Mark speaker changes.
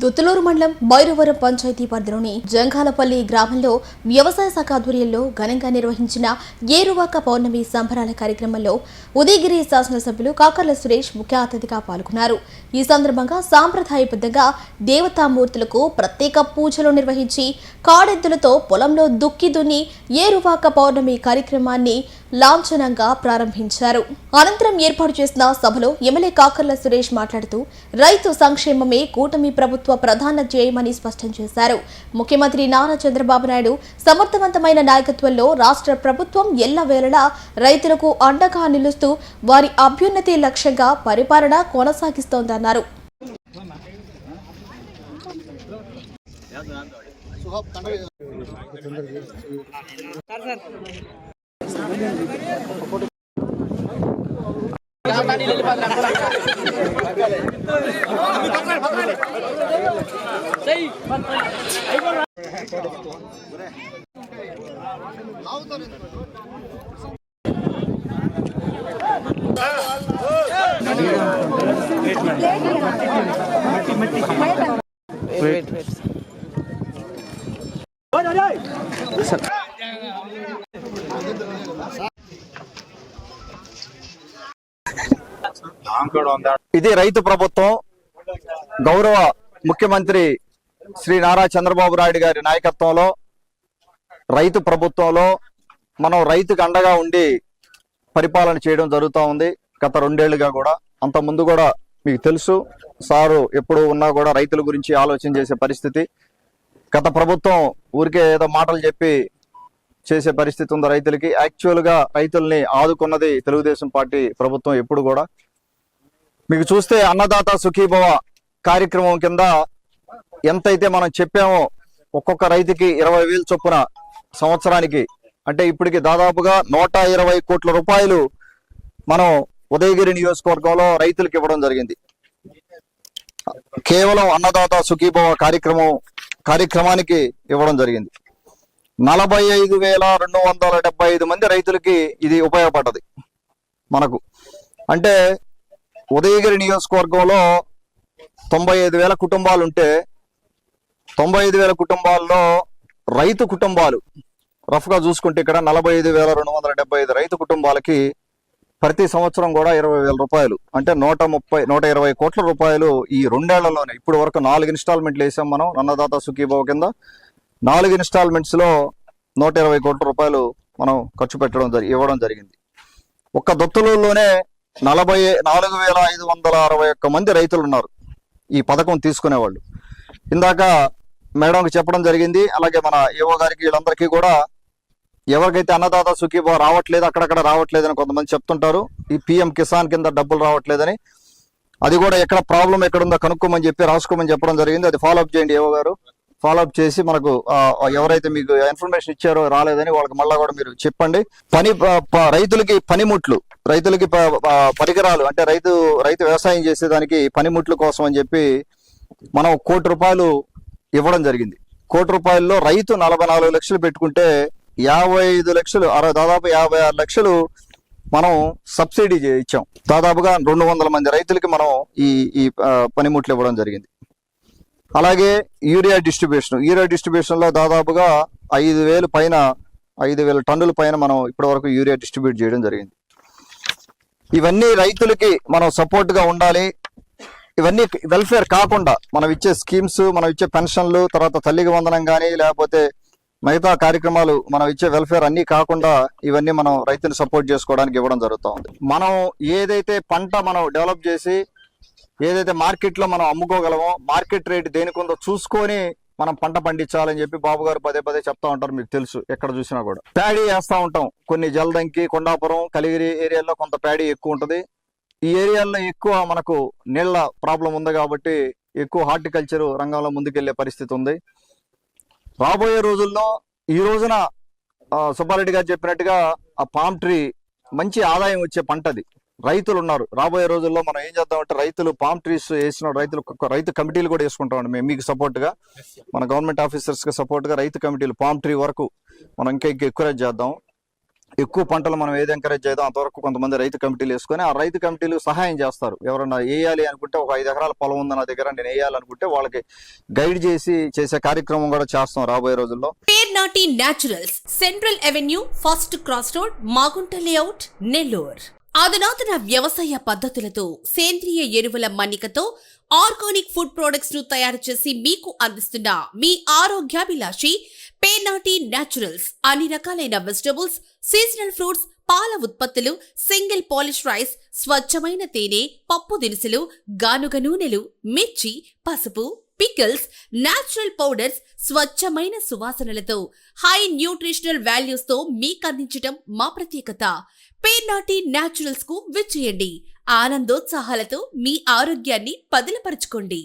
Speaker 1: దుత్తులూరు మండలం బైరవరం పంచాయతీ పరిధిలోని జంగాలపల్లి గ్రామంలో వ్యవసాయ శాఖ ఆధ్వర్యంలో ఘనంగా నిర్వహించిన ఏరువాక పౌర్ణమి సంబరాల కార్యక్రమంలో ఉదయగిరి శాసనసభ్యులు కాకర్ల సురేష్ ముఖ్య అతిథిగా పాల్గొన్నారు. ఈ సందర్భంగా సాంప్రదాయబద్ధంగా దేవతామూర్తులకు ప్రత్యేక పూజలు నిర్వహించి కాడెద్దులతో పొలంలో దుక్కి దున్ని ఏరువాక పౌర్ణమి కార్యక్రమాన్ని లాంఛనంగా ప్రారంభించారు. అనంతరం ఏర్పాటు చేసిన సభలో ఎమ్మెల్యే కాకర్ల సురేష్ మాట్లాడుతూ రైతు సంక్షేమమే కూటమి ప్రభుత్వ ప్రధాన ధ్యేయమని స్పష్టం చేశారు. ముఖ్యమంత్రి నారా చంద్రబాబు నాయుడు సమర్థవంతమైన నాయకత్వంలో రాష్ట్ర ప్రభుత్వం ఎల్లవేళలా రైతులకు అండగా నిలుస్తూ వారి అభ్యున్నతి లక్ష్యంగా పరిపాలన కొనసాగిస్తోందన్నారు.
Speaker 2: ఇది రైతు ప్రభుత్వం. గౌరవ ముఖ్యమంత్రి శ్రీ నారా చంద్రబాబు నాయుడు గారి నాయకత్వంలో రైతు ప్రభుత్వంలో మనం రైతుకు అండగా ఉండి పరిపాలన చేయడం జరుగుతూ ఉంది. గత 2 ఏళ్లుగా కూడా, అంత ముందు కూడా మీకు తెలుసు, సారు ఎప్పుడు ఉన్నా కూడా రైతుల గురించి ఆలోచన చేసే పరిస్థితి. గత ప్రభుత్వం ఊరికే ఏదో మాటలు చెప్పి చేసే పరిస్థితి ఉంది రైతులకి. యాక్చువల్ గా రైతుల్ని ఆదుకున్నది తెలుగుదేశం పార్టీ ప్రభుత్వం ఎప్పుడు కూడా. మీకు చూస్తే అన్నదాత సుఖీభవ కార్యక్రమం కింద ఎంతైతే మనం చెప్పామో ఒక్కొక్క రైతుకి 20,000 చొప్పున సంవత్సరానికి, అంటే ఇప్పటికి దాదాపుగా 120 కోట్ల రూపాయలు మనం ఉదయగిరి నియోజకవర్గంలో రైతులకు ఇవ్వడం జరిగింది. కేవలం అన్నదాత సుఖీభవ కార్యక్రమానికి ఇవ్వడం జరిగింది. 45,275 మంది రైతులకి ఇది ఉపయోగపడ్డది మనకు. అంటే ఉదయగిరి నియోజకవర్గంలో 95,000 కుటుంబాలు ఉంటే 95,000 కుటుంబాల్లో రైతు కుటుంబాలు రఫ్ గా చూసుకుంటే ఇక్కడ 45,275 రైతు కుటుంబాలకి ప్రతి సంవత్సరం కూడా 20,000 రూపాయలు, అంటే 120 కోట్ల రూపాయలు ఈ 2 ఏళ్లలోనే. ఇప్పుడు వరకు 4 ఇన్స్టాల్మెంట్లు వేసాం మనం అన్నదాత సుఖీభవ కింద. 4 ఇన్స్టాల్మెంట్స్ లో 120 కోట్ల రూపాయలు మనం ఖర్చు ఇవ్వడం జరిగింది. ఒక్క దొత్తులూరులోనే 44,561 మంది రైతులు ఉన్నారు ఈ పథకం తీసుకునేవాళ్ళు. ఇందాక మేడంకి చెప్పడం జరిగింది, అలాగే మన ఏవో గారికి, వీళ్ళందరికీ కూడా ఎవరికైతే అన్నదాత సుఖీభవ రావట్లేదు, అక్కడక్కడ రావట్లేదని కొంతమంది చెప్తుంటారు. ఈ పిఎం కిసాన్ కింద డబ్బులు రావట్లేదని, అది కూడా ఎక్కడ ప్రాబ్లం ఎక్కడుందో కనుక్కోమని చెప్పి రాసుకోమని చెప్పడం జరిగింది. అది ఫాలోఅప్ చేయండి ఏవో గారు. ఫాలోఅప్ చేసి మనకు ఎవరైతే మీకు ఇన్ఫర్మేషన్ ఇచ్చారో రాలేదని వాళ్ళకి మళ్ళా కూడా మీరు చెప్పండి. రైతులకి పనిముట్లు, రైతులకి పరికరాలు, అంటే రైతు వ్యవసాయం చేసేదానికి పనిముట్ల కోసం అని చెప్పి మనం 1 కోటి రూపాయలు ఇవ్వడం జరిగింది. 1 కోటి రూపాయల్లో రైతు 44 లక్షలు పెట్టుకుంటే 55 లక్షలు, దాదాపు 56 లక్షలు మనం సబ్సిడీ ఇచ్చాం. దాదాపుగా 200 మంది రైతులకి మనం ఈ పనిముట్లు ఇవ్వడం జరిగింది. అలాగే యూరియా డిస్ట్రిబ్యూషన్ లో దాదాపుగా 5,000 టన్నుల పైన మనం ఇప్పటి వరకు యూరియా డిస్ట్రిబ్యూట్ చేయడం జరిగింది. ఇవన్నీ రైతులకి మనం సపోర్ట్ గా ఉండాలి. ఇవన్నీ వెల్ఫేర్ కాకుండా మనం ఇచ్చే స్కీమ్స్, మనం ఇచ్చే పెన్షన్లు, తర్వాత తల్లికి వందనం కానీ లేకపోతే మిగతా కార్యక్రమాలు, మనం ఇచ్చే వెల్ఫేర్ అన్ని కాకుండా ఇవన్నీ మనం రైతుని సపోర్ట్ చేసుకోవడానికి ఇవ్వడం జరుగుతూ ఉంది. మనం ఏదైతే పంట మనం డెవలప్ చేసి ఏదైతే మార్కెట్ లో మనం అమ్ముకోగలమో, మార్కెట్ రేట్ దేనికి ఉందో చూసుకొని మనం పంట పండించాలని చెప్పి బాబు గారు పదే చెప్తా ఉంటారు. మీకు తెలుసు, ఎక్కడ చూసినా కూడా ప్యాడీ వేస్తా ఉంటాం. కొన్ని జలదంకి, కొండాపురం, కలిగిరి ఏరియాలో కొంత ప్యాడీ ఎక్కువ ఉంటది. ఈ ఏరియాల్లో ఎక్కువ మనకు నీళ్ల ప్రాబ్లం ఉంది కాబట్టి ఎక్కువ హార్టికల్చర్ రంగంలో ముందుకెళ్లే పరిస్థితి ఉంది. రాబోయే రోజుల్లో ఈ రోజున సుబ్బారెడ్డి గారు చెప్పినట్టుగా ఆ పామ్ ట్రీ మంచి ఆదాయం వచ్చే పంటది. రైతులు ఉన్నారు. రాబోయే రోజుల్లో మనం ఏం చేద్దామంటే రైతులు పామ్ ట్రీస్ వేసిన రైతు కమిటీలు కూడా వేసుకుంటామండి మేము. మీకు సపోర్ట్ గా, మన గవర్నమెంట్ ఆఫీసర్స్ కి సపోర్ట్ గా రైతు కమిటీలు పామ్ ట్రీ వరకు మనం ఇంకా ఎంకరేజ్ చేద్దాం. ఎక్కువ పంటలు మనం ఏది ఎంకరేజ్ చేద్దాం అంతవరకు కొంతమంది రైతు కమిటీలు వేసుకొని ఆ రైతు కమిటీలు సహాయం చేస్తారు. ఎవరన్నా వేయాలి అనుకుంటే ఒక 5 ఎకరాల పొలం ఉంది నా దగ్గర, నేను వేయాలనుకుంటే వాళ్ళకి గైడ్ చేసి చేసే కార్యక్రమం కూడా చేస్తాం రాబోయే రోజుల్లో.
Speaker 3: Pernati naturals, central avenue, first cross road, Magunta layout, Nellore. అధునాతన వ్యవసాయ పద్ధతులతో సేంద్రియ ఎరువుల మన్నికతో ఆర్గానిక్ ఫుడ్ ప్రొడక్ట్స్ ను తయారు చేసి మీకు అందిస్తున్న మీ ఆరోగ్యాభిలాషి పేర్నాటి న్యాచురల్స్. అన్ని రకాలైన వెజిటబుల్స్, సీజనల్ ఫ్రూట్స్, పాల ఉత్పత్తులు, సింగిల్ పాలిష్ రైస్, స్వచ్ఛమైన తేనె, పప్పు దినుసులు, గానుగ నూనెలు, మిర్చి, పసుపు, పికిల్స్, నేచురల్ పౌడర్స్, స్వచ్ఛమైన సువాసనలతో హై న్యూట్రిషనల్ వాల్యూస్ తో మీకందించటం మా ప్రత్యేకత. పేర్నాటి న్యాచురల్స్ కు విచ్చేయండి. ఆనందోత్సాహాలతో మీ ఆరోగ్యాన్ని పదిలపరచుకోండి.